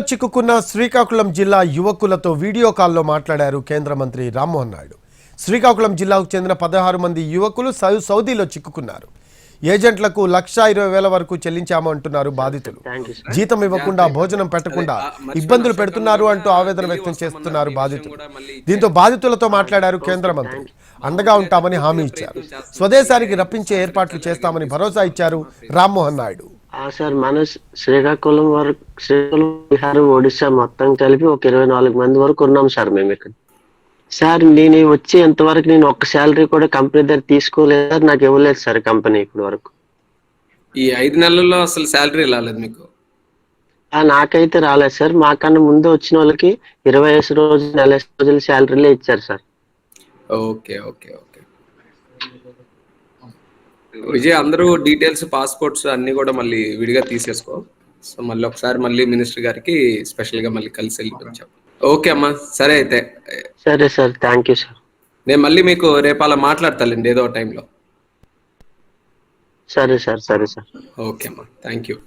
చిక్కుకున్న శ్రీకాకుళం జిల్లా యువకులతో వీడియో కాల్లో మాట్లాడారు కేంద్ర మంత్రి రామ్మోహన్ నాయుడు. శ్రీకాకుళం జిల్లాకు చెందిన 16 మంది యువకులు సౌదీలో చిక్కుకున్నారు. ఏజెంట్లకు 1,20,000 వరకు చెల్లించాము అంటున్నారు బాధితులు. జీతం ఇవ్వకుండా, భోజనం పెట్టకుండా ఇబ్బందులు పెడుతున్నారు అంటూ ఆవేదన వ్యక్తం చేస్తున్నారు బాధితులు. దీంతో బాధితులతో మాట్లాడారు కేంద్ర మంత్రి. అండగా ఉంటామని హామీ ఇచ్చారు. స్వదేశానికి రప్పించే ఏర్పాట్లు చేస్తామని భరోసా ఇచ్చారు రామ్మోహన్ నాయుడు. సార్, మన శ్రీకాకుళం వరకు, శ్రీకాకుళం, బీహార్, ఒడిశా మొత్తం కలిపి ఒక 24 మంది వరకు ఉన్నాం సార్ మేము ఇక్కడ. సార్, నేను వచ్చి ఎంతవరకు నేను ఒక్క శాలరీ కూడా కంపెనీ దగ్గర తీసుకోలేదు సార్. నాకు ఇవ్వలేదు సార్ కంపెనీ ఇప్పటి వరకు. ఈ 5 నెలల్లో అసలు శాలరీ రాలేదు మీకు? నాకైతే రాలేదు సార్. మాకన్నా ముందు వచ్చిన వాళ్ళకి 25 రోజులు, 40 రోజులు శాలరీలే ఇచ్చారు sir. Okay okay okay Vijay, అందరూ డీటెయిల్స్, పాస్పోర్ట్స్ అన్ని కూడా మళ్ళీ విడిగా తీసేసుకో. సో మళ్ళీ ఒకసారి మళ్ళీ మినిస్టర్ గారికి స్పెషల్ గా మళ్ళీ కలిసి వెళ్ళిపోయాం. ఓకే అమ్మా, సరే అయితే. సరే సార్, థ్యాంక్ యూ సార్. నేను మళ్ళీ మీకు రేపు అలా మాట్లాడతానండి ఏదో టైంలో. సరే సార్, సరే సార్. ఓకే అమ్మా, థ్యాంక్ యూ.